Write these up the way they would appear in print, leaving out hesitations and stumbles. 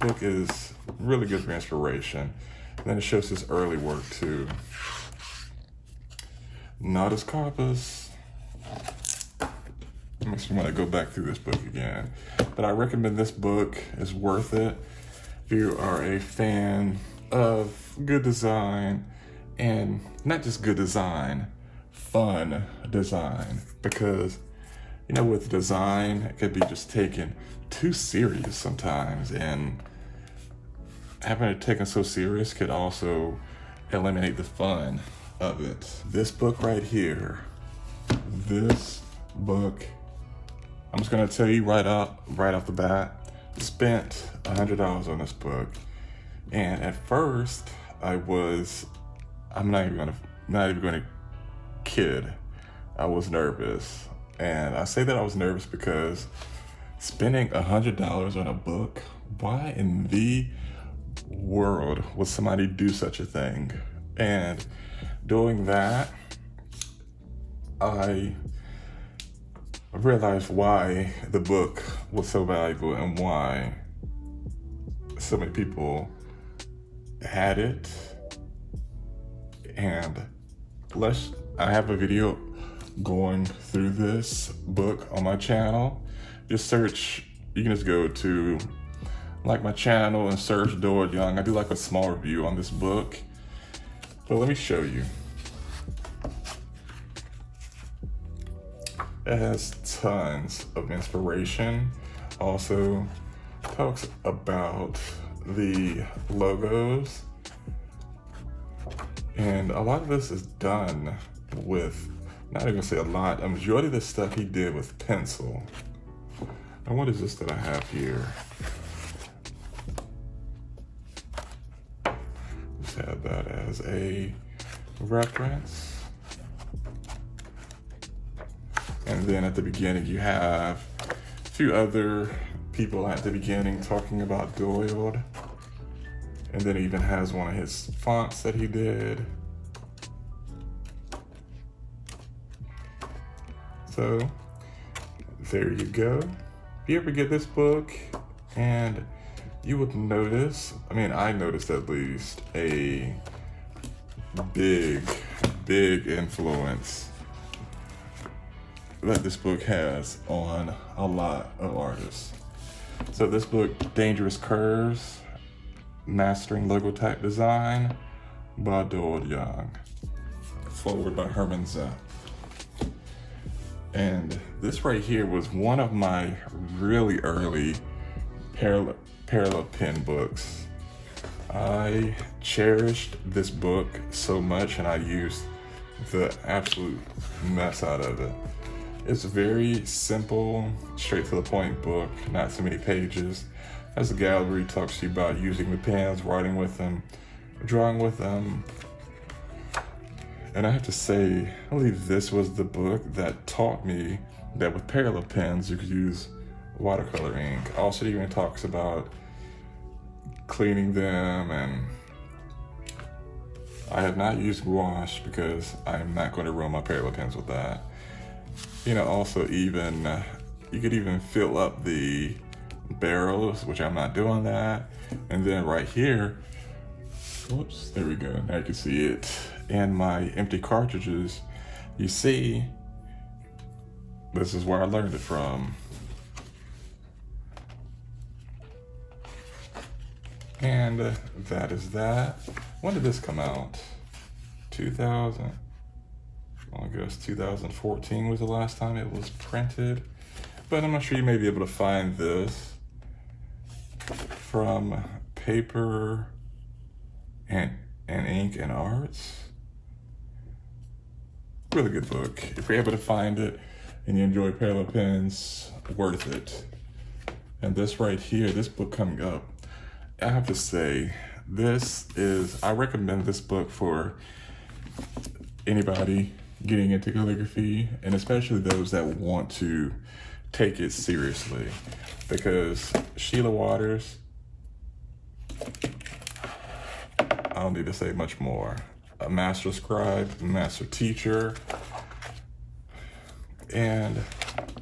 book is really good for inspiration. And then it shows his early work too. Not as corpus. Makes me want to go back through this book again. But I recommend this book. It's worth it if you are a fan of good design, and not just good design, fun design. Because, you know, with design, it could be just taken too serious sometimes, and having it taken so serious could also eliminate the fun of it. This book right here, this book, I'm just gonna tell you right off the bat, spent $100 on this book. And at first I'm not even gonna kid, I was nervous. And I say that I was nervous because spending $100 on a book, why in the world would somebody do such a thing? And doing that, I realized why the book was so valuable and why so many people had it. And I have a video going through this book on my channel. Just search, you can just go to like my channel and search Dooley Young. I do like a small review on this book, but let me show you. It has tons of inspiration. Also talks about the logos. And a lot of this is done with, not even gonna say a lot, a majority of this stuff he did with pencil. And what is this that I have here? Just have that as a reference. And then at the beginning, you have a few other people at the beginning talking about Doyle. And then it even has one of his fonts that he did. So there you go. If you ever get this book, and you would notice, I mean, I noticed at least a big influence that this book has on a lot of artists. So this book, Dangerous Curves, Mastering Logo Type Design by Dooley Young. Forward by Herman Zapp. And this right here was one of my really early parallel pen books. I cherished this book so much, and I used the absolute mess out of it. It's a very simple, straight to the point book, not so many pages. As a gallery, talks to you about using the pens, writing with them, drawing with them. And I have to say, I believe this was the book that taught me that with parallel pens, you could use watercolor ink. Also, it even talks about cleaning them, and I have not used gouache because I'm not going to ruin my parallel pens with that. You know, also even, you could even fill up the barrels, which I'm not doing that. And then right here, whoops, there we go. Now you can see it. In my empty cartridges, you see, this is where I learned it from. And that is that. When did this come out? 2000. I guess 2014 was the last time it was printed. But I'm not sure, you may be able to find this from Paper and Ink and Arts. Really good book. If you're able to find it and you enjoy parallel pens, worth it. And this right here, this book coming up, I have to say, I recommend this book for anybody getting into calligraphy, and especially those that want to take it seriously. Because Sheila Waters, I don't need to say much more. A master scribe, master teacher. And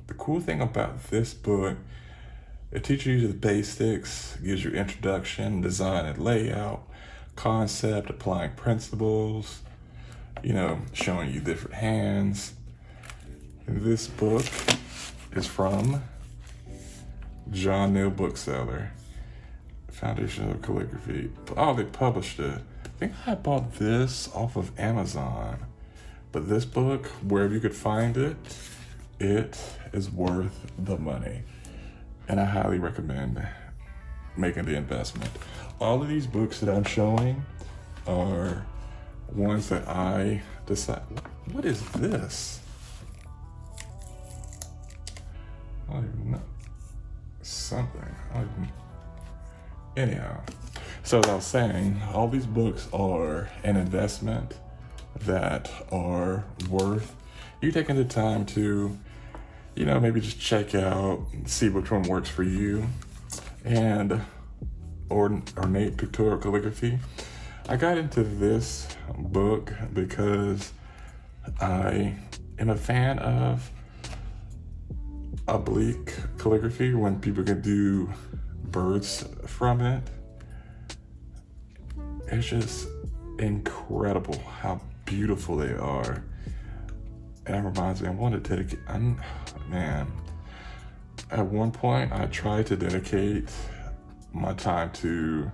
the cool thing about this book It teaches you the basics, gives you introduction, design and layout, concept, applying principles, showing you different hands. This book is from John Neal Bookseller, Foundation of Calligraphy. Oh, they published it. I think I bought this off of Amazon. But this book, wherever you could find it, it is worth the money. And I highly recommend making the investment. All of these books that I'm showing are ones that I decide. What is this? I don't even know. Something. Anyhow, so as I was saying, all these books are an investment that are worth you taking the time to, maybe just check out, see which one works for you. And ornate pictorial calligraphy. I got into this book because I am a fan of oblique calligraphy, when people can do birds from it. It's just incredible how beautiful they are. And it reminds me, I want to dedicate, at one point I tried to dedicate my time to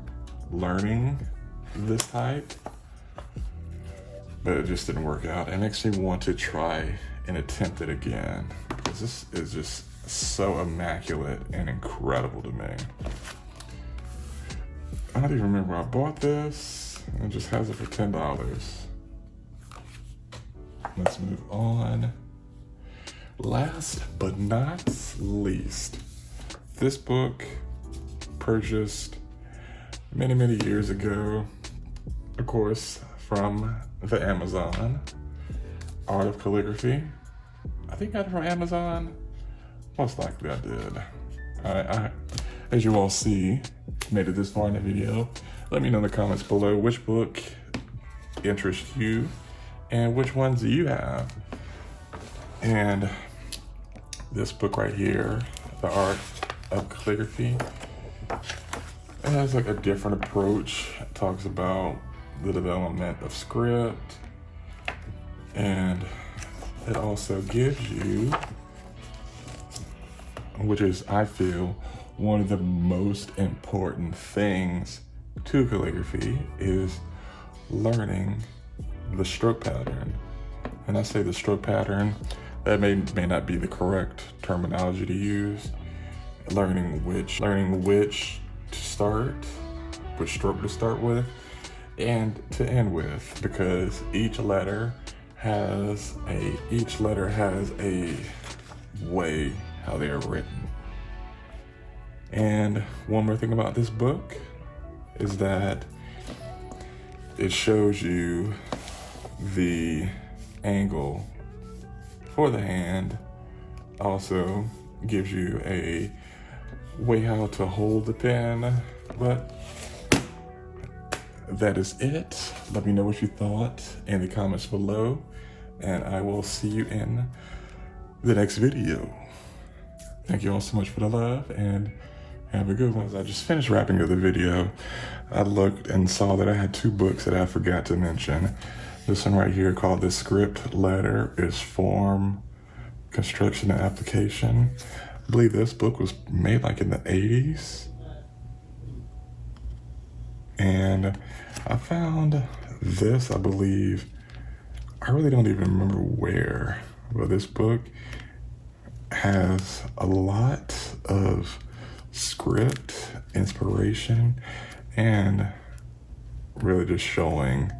learning this type, but it just didn't work out. It makes me want to try and attempt it again, because this is just so immaculate and incredible to me. I don't even remember where I bought this. It just has it for $10. Let's move on. Last but not least, this book purchased many, many years ago, of course, from the Amazon, Art of Calligraphy. I think I got it from Amazon. Most likely I did. I, as you all see, made it this far in the video. Let me know in the comments below which book interests you and which ones do you have. And this book right here, The Art of Calligraphy, it has like a different approach. It talks about the development of script, and it also gives you, which is, I feel, one of the most important things to calligraphy, is learning the stroke pattern. And I say the stroke pattern, that may not be the correct terminology to use. Learning which to start, which stroke to start with, and to end with, because each letter has a way how they are written. And one more thing about this book is that it shows you the angle for the hand, also gives you a way how to hold the pen. But that is it. Let me know what you thought in the comments below, and I will see you in the next video. Thank you all so much for the love, and have a good one. As I just finished wrapping up the video, I looked and saw that I had two books that I forgot to mention. This one right here, called The Script Letter, is Form, Construction, and Application. I believe this book was made like in the 80s. And I found this, I believe, I really don't even remember where, but this book has a lot of script inspiration and really just showing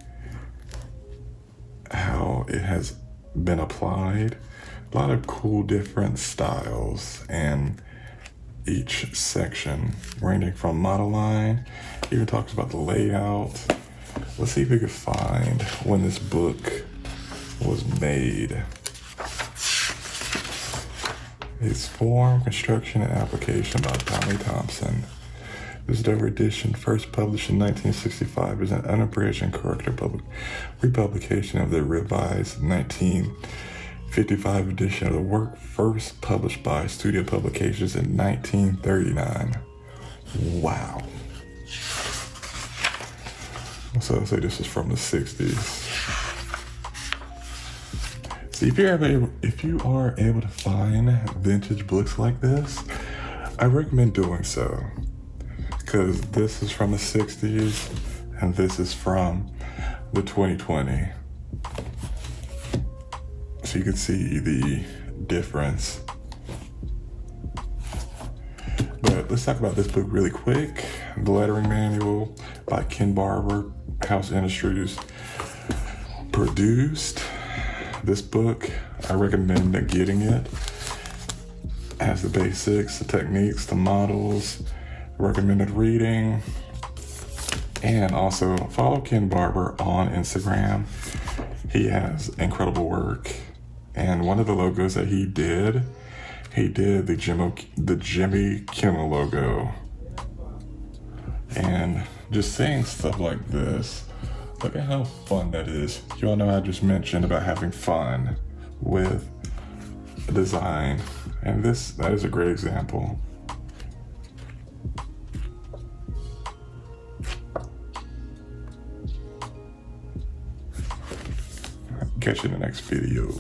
how it has been applied. A lot of cool different styles in each section, ranging from model line, even talks about the layout. Let's see if we can find when this book was made. It's Form, Construction, and Application by Tommy Thompson. This Dover edition, first published in 1965, is an unabridged and corrected republication of the revised 19 55 edition of the work, first published by Studio Publications in 1939. Wow. So I'll say this is from the 60s. See, if you are able to find vintage books like this, I recommend doing so. Because this is from the 60s and this is from the 2020. So you can see the difference. But let's talk about this book really quick. The Lettering Manual by Ken Barber, House Industries produced. This book, I recommend getting it. It has the basics, the techniques, the models, recommended reading, and also follow Ken Barber on Instagram. He has incredible work. And one of the logos that he did the Jimmy Kimmel logo. And just saying stuff like this, look at how fun that is. You all know I just mentioned about having fun with design. And that is a great example. Catch you in the next video.